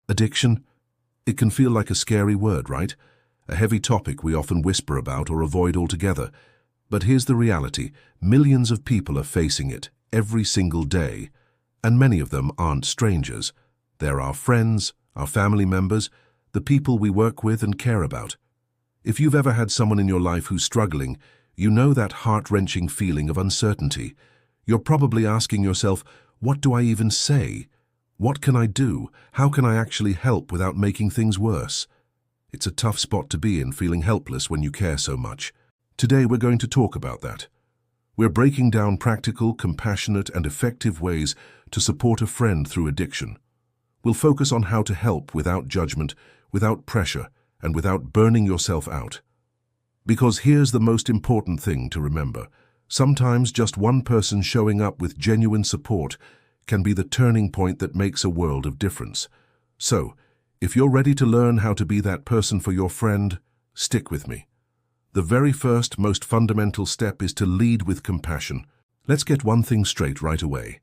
Addiction? It can feel like a scary word, right? A heavy topic we often whisper about or avoid altogether. But here's the reality. Millions of people are facing it every single day, and many of them aren't strangers. They're our friends, our family members, the people we work with and care about. If you've ever had someone in your life who's struggling, you know that heart-wrenching feeling of uncertainty. You're probably asking yourself, what do I even say? What can I do? How can I actually help without making things worse? It's a tough spot to be in, feeling helpless when you care so much. Today we're going to talk about that. We're breaking down practical, compassionate, and effective ways to support a friend through addiction. We'll focus on how to help without judgment, without pressure, and without burning yourself out. Because here's the most important thing to remember. Sometimes just one person showing up with genuine support can be the turning point that makes a world of difference. So, if you're ready to learn how to be that person for your friend, stick with me. The very first, most fundamental step is to lead with compassion. Let's get one thing straight right away.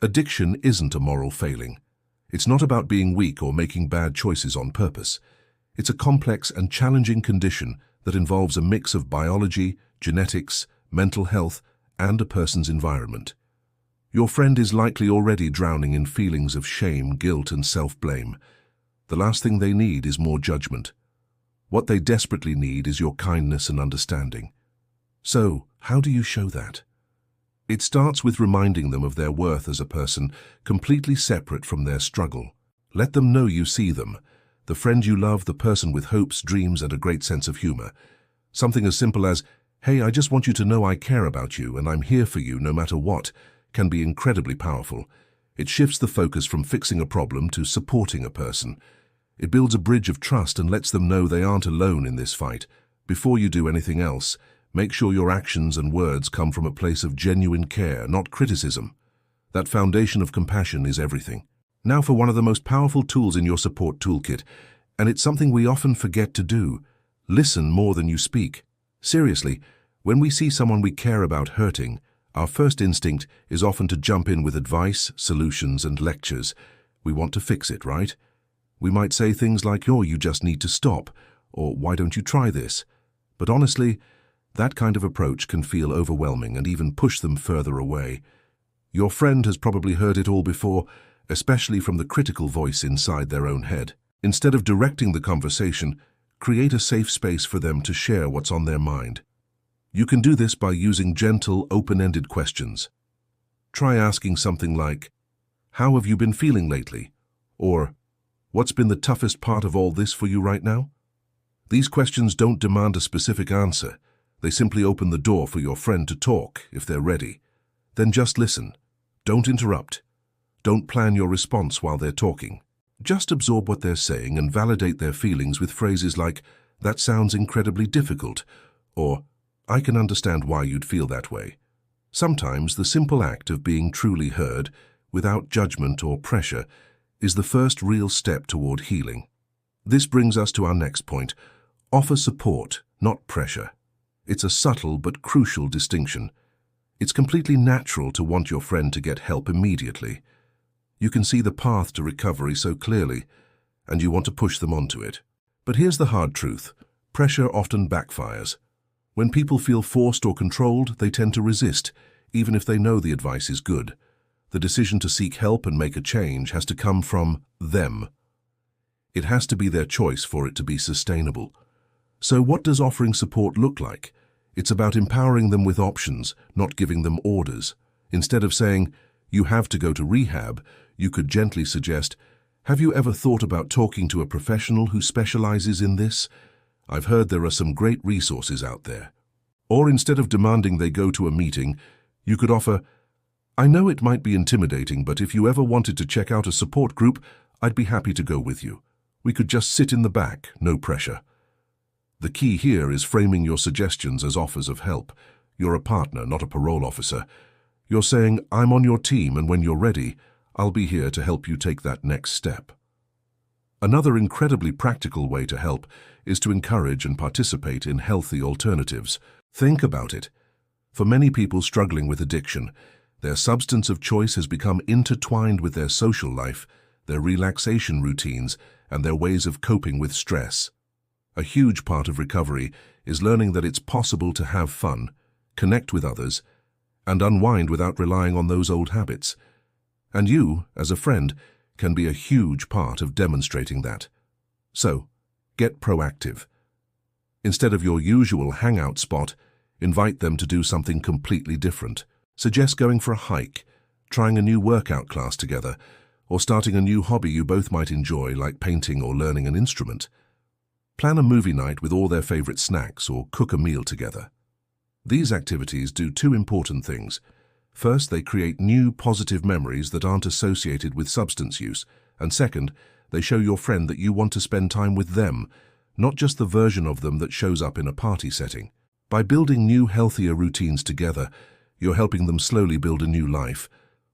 Addiction isn't a moral failing. It's not about being weak or making bad choices on purpose. It's a complex and challenging condition that involves a mix of biology, genetics, mental health, and a person's environment. Your friend is likely already drowning in feelings of shame, guilt, and self-blame. The last thing they need is more judgment. What they desperately need is your kindness and understanding. So, how do you show that? It starts with reminding them of their worth as a person, completely separate from their struggle. Let them know you see them, the friend you love, the person with hopes, dreams, and a great sense of humor. Something as simple as, "Hey, I just want you to know I care about you and I'm here for you no matter what," can be incredibly powerful. It shifts the focus from fixing a problem to supporting a person. It builds a bridge of trust and lets them know they aren't alone in this fight. Before you do anything else, make sure your actions and words come from a place of genuine care, not criticism. That foundation of compassion is everything. Now for one of the most powerful tools in your support toolkit, and it's something we often forget to do. Listen more than you speak. Seriously, when we see someone we care about hurting, our first instinct is often to jump in with advice, solutions, and lectures. We want to fix it, right? We might say things like, "Oh, you just need to stop," or "Why don't you try this?" But honestly, that kind of approach can feel overwhelming and even push them further away. Your friend has probably heard it all before, especially from the critical voice inside their own head. Instead of directing the conversation, create a safe space for them to share what's on their mind. You can do this by using gentle, open-ended questions. Try asking something like, "How have you been feeling lately?" Or, "What's been the toughest part of all this for you right now?" These questions don't demand a specific answer. They simply open the door for your friend to talk if they're ready. Then just listen. Don't interrupt. Don't plan your response while they're talking. Just absorb what they're saying and validate their feelings with phrases like, "That sounds incredibly difficult," or "I can understand why you'd feel that way." Sometimes the simple act of being truly heard, without judgment or pressure, is the first real step toward healing. This brings us to our next point. Offer support, not pressure. It's a subtle but crucial distinction. It's completely natural to want your friend to get help immediately. You can see the path to recovery so clearly, and you want to push them onto it. But here's the hard truth. Pressure often backfires. When people feel forced or controlled, they tend to resist, even if they know the advice is good. The decision to seek help and make a change has to come from them. It has to be their choice for it to be sustainable. So what does offering support look like? It's about empowering them with options, not giving them orders. Instead of saying, "You have to go to rehab," you could gently suggest, "Have you ever thought about talking to a professional who specializes in this? I've heard there are some great resources out there." Or instead of demanding they go to a meeting, you could offer, "I know it might be intimidating, but if you ever wanted to check out a support group, I'd be happy to go with you. We could just sit in the back, no pressure." The key here is framing your suggestions as offers of help. You're a partner, not a parole officer. You're saying, "I'm on your team, and when you're ready, I'll be here to help you take that next step." Another incredibly practical way to help is to encourage and participate in healthy alternatives. Think about it. For many people struggling with addiction, their substance of choice has become intertwined with their social life, their relaxation routines, and their ways of coping with stress. A huge part of recovery is learning that it's possible to have fun, connect with others, and unwind without relying on those old habits. And you, as a friend, can be a huge part of demonstrating that. So, get proactive. Instead of your usual hangout spot, invite them to do something completely different. Suggest going for a hike, trying a new workout class together, or starting a new hobby you both might enjoy, like painting or learning an instrument. Plan a movie night with all their favorite snacks or cook a meal together. These activities do two important things. First, they create new positive memories that aren't associated with substance use, and second, they show your friend that you want to spend time with them, not just the version of them that shows up in a party setting. By building new, healthier routines together, you're helping them slowly build a new life,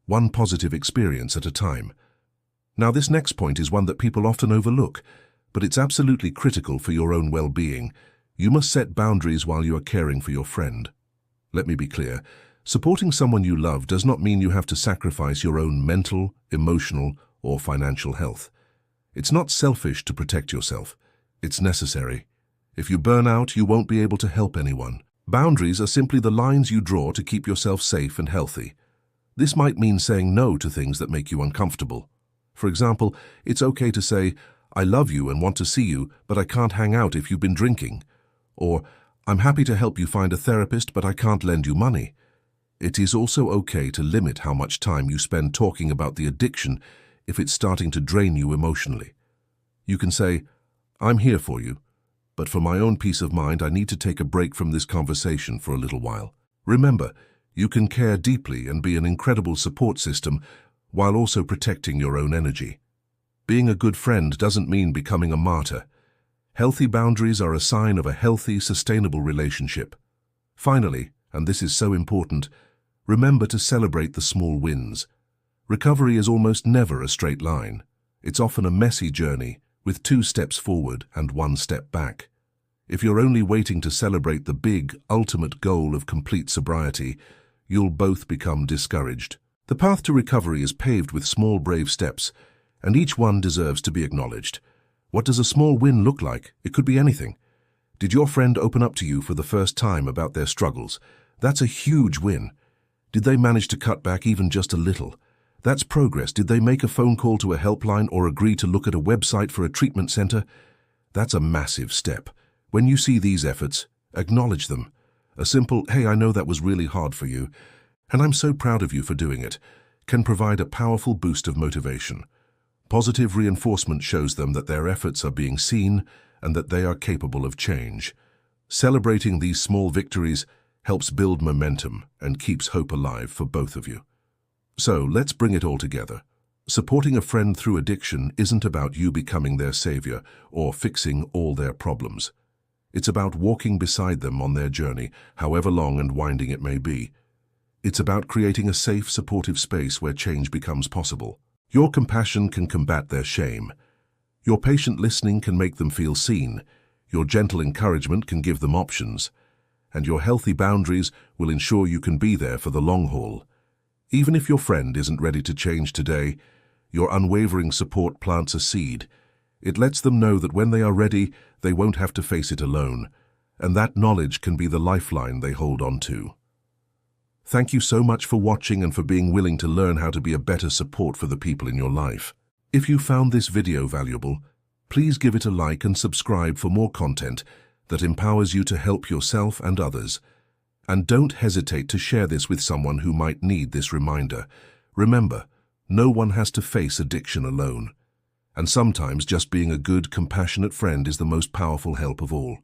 one positive experience at a time. Now, this next point is one that people often overlook, but it's absolutely critical for your own well-being. You must set boundaries while you are caring for your friend. Let me be clear. Supporting someone you love does not mean you have to sacrifice your own mental, emotional, or financial health. It's not selfish to protect yourself. It's necessary. If you burn out, you won't be able to help anyone. Boundaries are simply the lines you draw to keep yourself safe and healthy. This might mean saying no to things that make you uncomfortable. For example, it's okay to say, "I love you and want to see you, but I can't hang out if you've been drinking." Or, "I'm happy to help you find a therapist, but I can't lend you money." It is also okay to limit how much time you spend talking about the addiction if it's starting to drain you emotionally. You can say, "I'm here for you, but for my own peace of mind, I need to take a break from this conversation for a little while." Remember, you can care deeply and be an incredible support system while also protecting your own energy. Being a good friend doesn't mean becoming a martyr. Healthy boundaries are a sign of a healthy, sustainable relationship. Finally, and this is so important, remember to celebrate the small wins. Recovery is almost never a straight line. It's often a messy journey, with 2 steps forward and 1 step back. If you're only waiting to celebrate the big, ultimate goal of complete sobriety, you'll both become discouraged. The path to recovery is paved with small, brave steps, and each one deserves to be acknowledged. What does a small win look like? It could be anything. Did your friend open up to you for the first time about their struggles? That's a huge win. Did they manage to cut back even just a little? That's progress. Did they make a phone call to a helpline or agree to look at a website for a treatment center? That's a massive step. When you see these efforts, acknowledge them. A simple, "Hey, I know that was really hard for you, and I'm so proud of you for doing it," can provide a powerful boost of motivation. Positive reinforcement shows them that their efforts are being seen and that they are capable of change. Celebrating these small victories helps build momentum and keeps hope alive for both of you. So let's bring it all together. Supporting a friend through addiction isn't about you becoming their savior or fixing all their problems. It's about walking beside them on their journey, however long and winding it may be. It's about creating a safe, supportive space where change becomes possible. Your compassion can combat their shame. Your patient listening can make them feel seen. Your gentle encouragement can give them options. And your healthy boundaries will ensure you can be there for the long haul. Even if your friend isn't ready to change today, your unwavering support plants a seed. It lets them know that when they are ready, they won't have to face it alone, and that knowledge can be the lifeline they hold on to. Thank you so much for watching and for being willing to learn how to be a better support for the people in your life. If you found this video valuable, please give it a like and subscribe for more content that empowers you to help yourself and others. And don't hesitate to share this with someone who might need this reminder. Remember, no one has to face addiction alone. And sometimes just being a good, compassionate friend is the most powerful help of all.